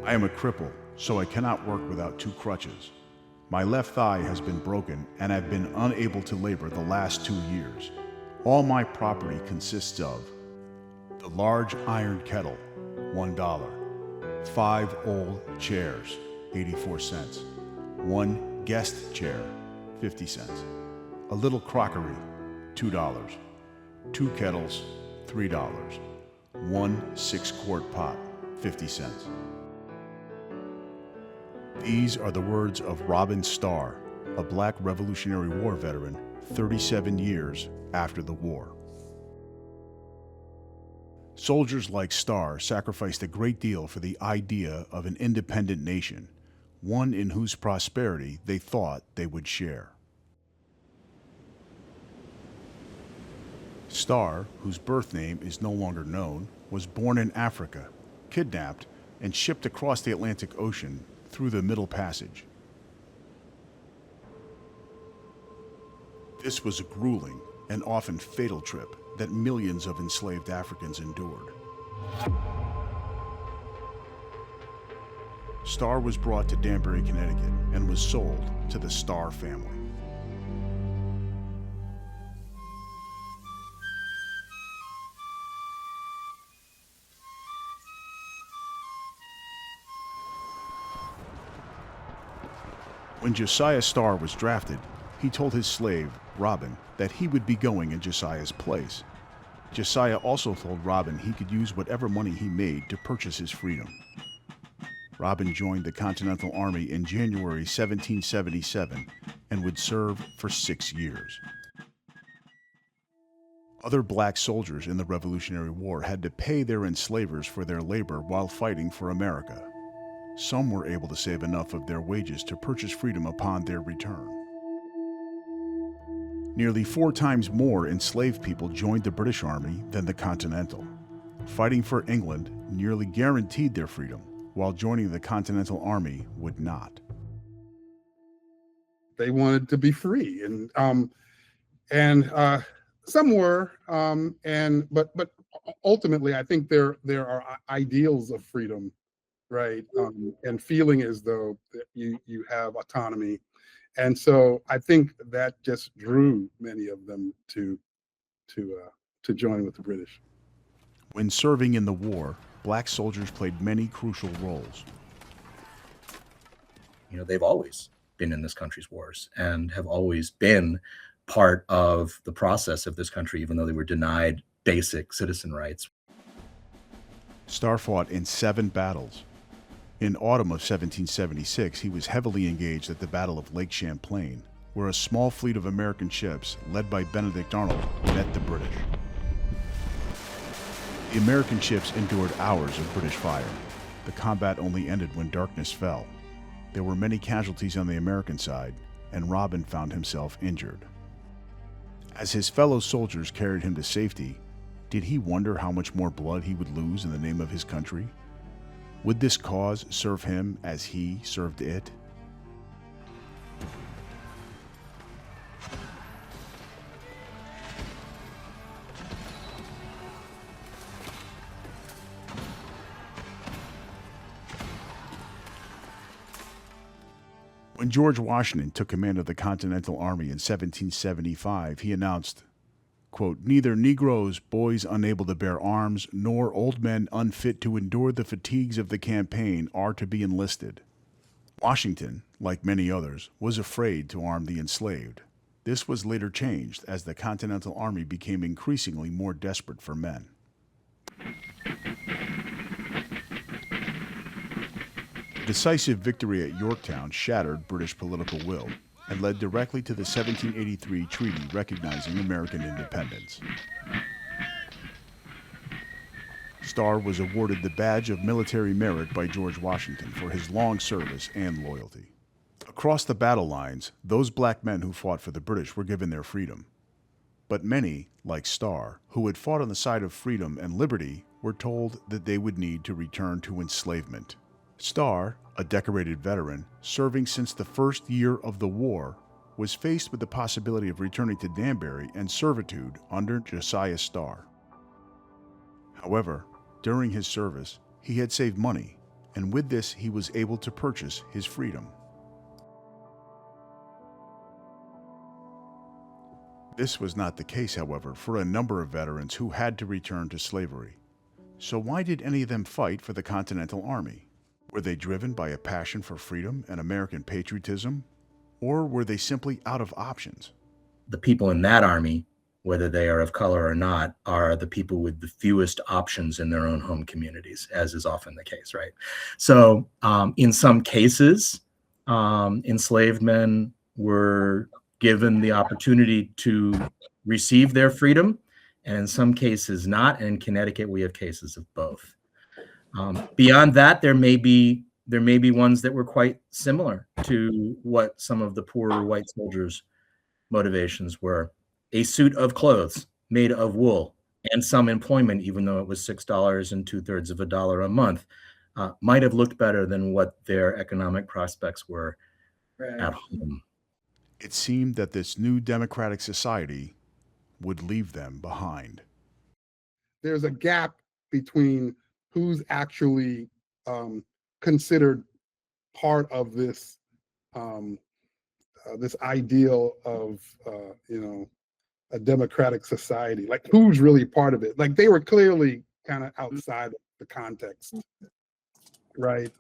I am a cripple, so I cannot work without two crutches. My left thigh has been broken and I've been unable to labor the last 2 years. All my property consists of the large iron kettle, $1, 5 old chairs, 84 cents, 1 guest chair, 50 cents, a little crockery, $2, 2 kettles, $3, 1 6-quart pot, 50 cents. These are the words of Robin Starr, a black Revolutionary War veteran 37 years after the war. Soldiers like Starr sacrificed a great deal for the idea of an independent nation, one in whose prosperity they thought they would share. Starr, whose birth name is no longer known, was born in Africa, kidnapped, and shipped across the Atlantic Ocean through the Middle Passage. This was a grueling and often fatal trip that millions of enslaved Africans endured. Starr was brought to Danbury, Connecticut, and was sold to the Starr family. When Josiah Starr was drafted, he told his slave, Robin, that he would be going in Josiah's place. Josiah also told Robin he could use whatever money he made to purchase his freedom. Robin joined the Continental Army in January 1777 and would serve for 6 years. Other black soldiers in the Revolutionary War had to pay their enslavers for their labor while fighting for America. Some were able to save enough of their wages to purchase freedom upon their return. Nearly 4 times more enslaved people joined the British Army than the Continental. Fighting for England nearly guaranteed their freedom, while joining the Continental Army would not. They wanted to be free, and some were, but ultimately, I think there are ideals of freedom, right? And feeling as though that you have autonomy. And so I think that just drew many of them to join with the British. When serving in the war, black soldiers played many crucial roles. They've always been in this country's wars and have always been part of the process of this country, even though they were denied basic citizen rights. Starr fought in 7 battles. In autumn of 1776, he was heavily engaged at the Battle of Lake Champlain, where a small fleet of American ships, led by Benedict Arnold, met the British. The American ships endured hours of British fire. The combat only ended when darkness fell. There were many casualties on the American side, and Robin found himself injured. As his fellow soldiers carried him to safety, did he wonder how much more blood he would lose in the name of his country? Would this cause serve him as he served it? When George Washington took command of the Continental Army in 1775, he announced, quote, "Neither Negroes, boys unable to bear arms, nor old men unfit to endure the fatigues of the campaign are to be enlisted." Washington, like many others, was afraid to arm the enslaved. This was later changed as the Continental Army became increasingly more desperate for men. The decisive victory at Yorktown shattered British political will and led directly to the 1783 treaty recognizing American independence. Starr was awarded the Badge of Military Merit by George Washington for his long service and loyalty. Across the battle lines, those black men who fought for the British were given their freedom. But many, like Starr, who had fought on the side of freedom and liberty, were told that they would need to return to enslavement. Starr, a decorated veteran, serving since the first year of the war, was faced with the possibility of returning to Danbury and servitude under Josiah Starr. However, during his service, he had saved money and with this he was able to purchase his freedom. This was not the case, however, for a number of veterans who had to return to slavery. So why did any of them fight for the Continental Army? Were they driven by a passion for freedom and American patriotism, or were they simply out of options? The people in that army, whether they are of color or not, are the people with the fewest options in their own home communities, as is often the case, right? So in some cases, enslaved men were given the opportunity to receive their freedom, and in some cases not. And in Connecticut, we have cases of both. Beyond that, there may be ones that were quite similar to what some of the poorer white soldiers' motivations were. A suit of clothes made of wool and some employment, even though it was $6 and 2/3 of a dollar a month, might have looked better than what their economic prospects were at home. It seemed that this new democratic society would leave them behind. There's a gap between who's actually considered part of this this ideal of a democratic society. Like, who's really part of it? Like, they were clearly kind of outside the context, right?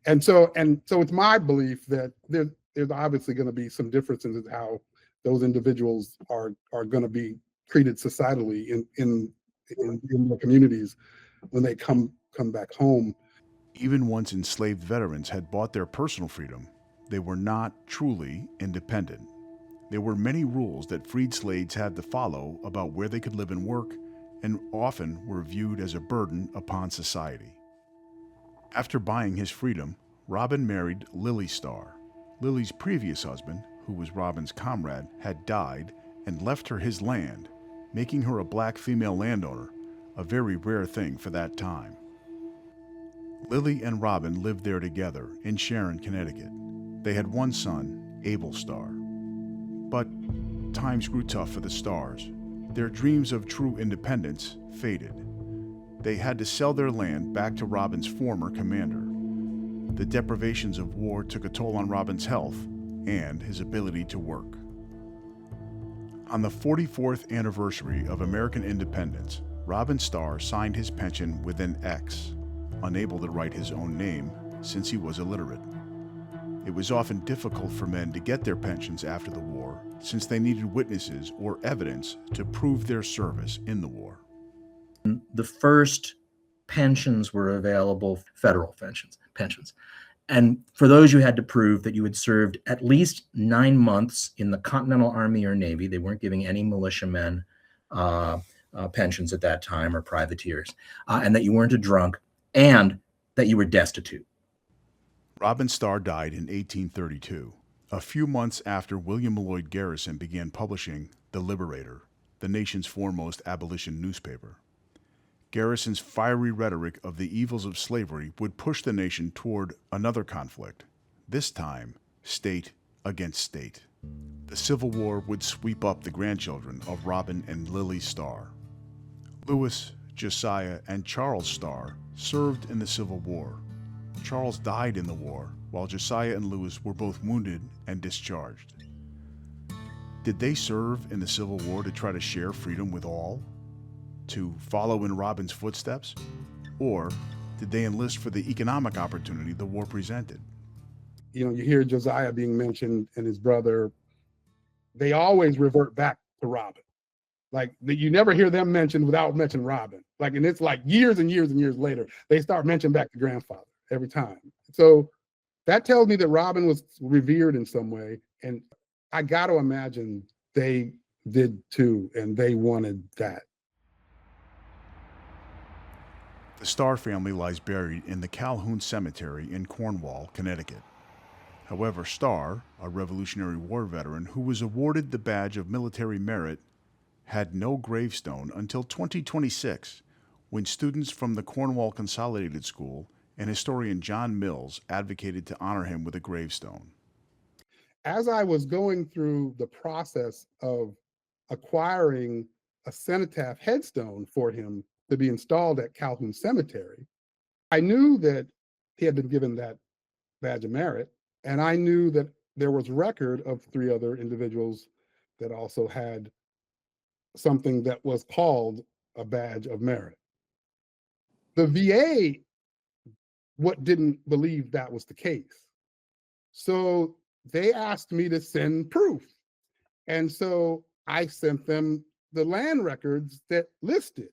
And so it's my belief that there's obviously going to be some differences in how those individuals are going to be treated societally in their communities when they come back home. Even once enslaved veterans had bought their personal freedom, they were not truly independent. There were many rules that freed slaves had to follow about where they could live and work, and often were viewed as a burden upon society. After buying his freedom, Robin married Lily Starr. Lily's previous husband, who was Robin's comrade, had died and left her his land, making her a black female landowner, a very rare thing for that time. Lily and Robin lived there together in Sharon, Connecticut. They had one son, Abel Starr. But times grew tough for the Starrs. Their dreams of true independence faded. They had to sell their land back to Robin's former commander. The deprivations of war took a toll on Robin's health and his ability to work. On the 44th anniversary of American independence, Robin Starr signed his pension with an X, unable to write his own name since he was illiterate. It was often difficult for men to get their pensions after the war, since they needed witnesses or evidence to prove their service in the war. The first pensions were available, federal pensions. And for those, you had to prove that you had served at least 9 months in the Continental Army or Navy. They weren't giving any militiamen pensions at that time, or privateers, and that you weren't a drunk, and that you were destitute. Robin Starr died in 1832, a few months after William Lloyd Garrison began publishing The Liberator, the nation's foremost abolition newspaper. Garrison's fiery rhetoric of the evils of slavery would push the nation toward another conflict, this time state against state. The Civil War would sweep up the grandchildren of Robin and Lily Starr. Louis, Josiah, and Charles Starr served in the Civil War. Charles died in the war, while Josiah and Louis were both wounded and discharged. Did they serve in the Civil War to try to share freedom with all? To follow in Robin's footsteps? Or did they enlist for the economic opportunity the war presented? You hear Josiah being mentioned and his brother. They always revert back to Robin. Like, you never hear them mentioned without mentioning Robin. Like, and it's like years and years and years later, they start mentioning back to grandfather every time. So that tells me that Robin was revered in some way. And I got to imagine they did too, and they wanted that. The Starr family lies buried in the Calhoun Cemetery in Cornwall, Connecticut. However, Starr, a Revolutionary War veteran who was awarded the Badge of Military Merit, had no gravestone until 2026, when students from the Cornwall Consolidated School and historian John Mills advocated to honor him with a gravestone. As I was going through the process of acquiring a cenotaph headstone for him to be installed at Calhoun Cemetery, I knew that he had been given that badge of merit. And I knew that there was record of 3 other individuals that also had something that was called a badge of merit. The VA didn't believe that was the case. So they asked me to send proof. And so I sent them the land records that listed.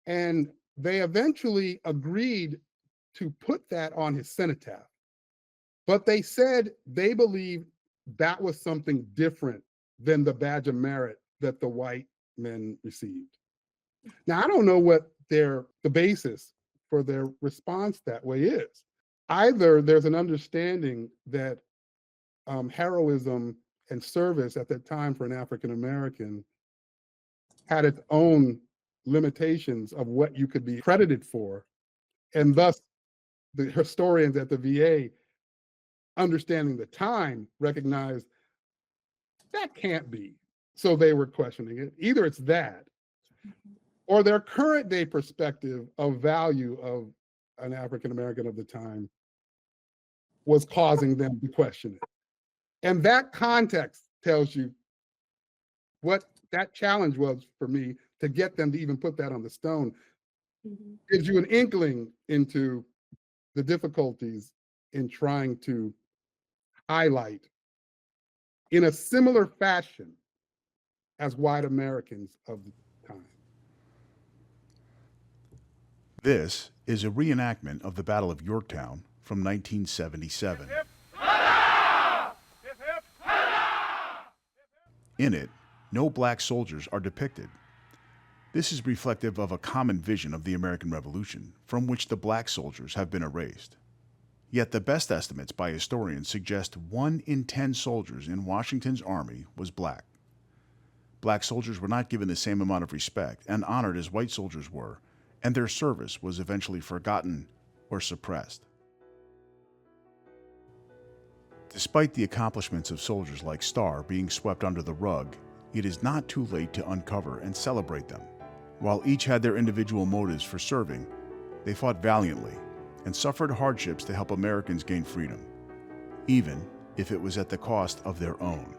And they eventually agreed to put that on his cenotaph. But they said they believed that was something different than the badge of merit that the white men received. Now, I don't know what the basis for their response that way is. Either there's an understanding that heroism and service at that time for an African American had its own limitations of what you could be credited for, and thus the historians at the VA, understanding the time, recognized that can't be. So they were questioning it. Either it's that, or their current day perspective of value of an African American of the time was causing them to question it. And that context tells you what that challenge was for me to get them to even put that on the stone. Gives you an inkling into the difficulties in trying to highlight in a similar fashion as white Americans of the time. This is a reenactment of the Battle of Yorktown from 1977. In it, no black soldiers are depicted. This is reflective of a common vision of the American Revolution, from which the black soldiers have been erased. Yet the best estimates by historians suggest 1 in 10 soldiers in Washington's army was black. Black soldiers were not given the same amount of respect and honored as white soldiers were, and their service was eventually forgotten or suppressed. Despite the accomplishments of soldiers like Starr being swept under the rug, it is not too late to uncover and celebrate them. While each had their individual motives for serving, they fought valiantly and suffered hardships to help Americans gain freedom, even if it was at the cost of their own.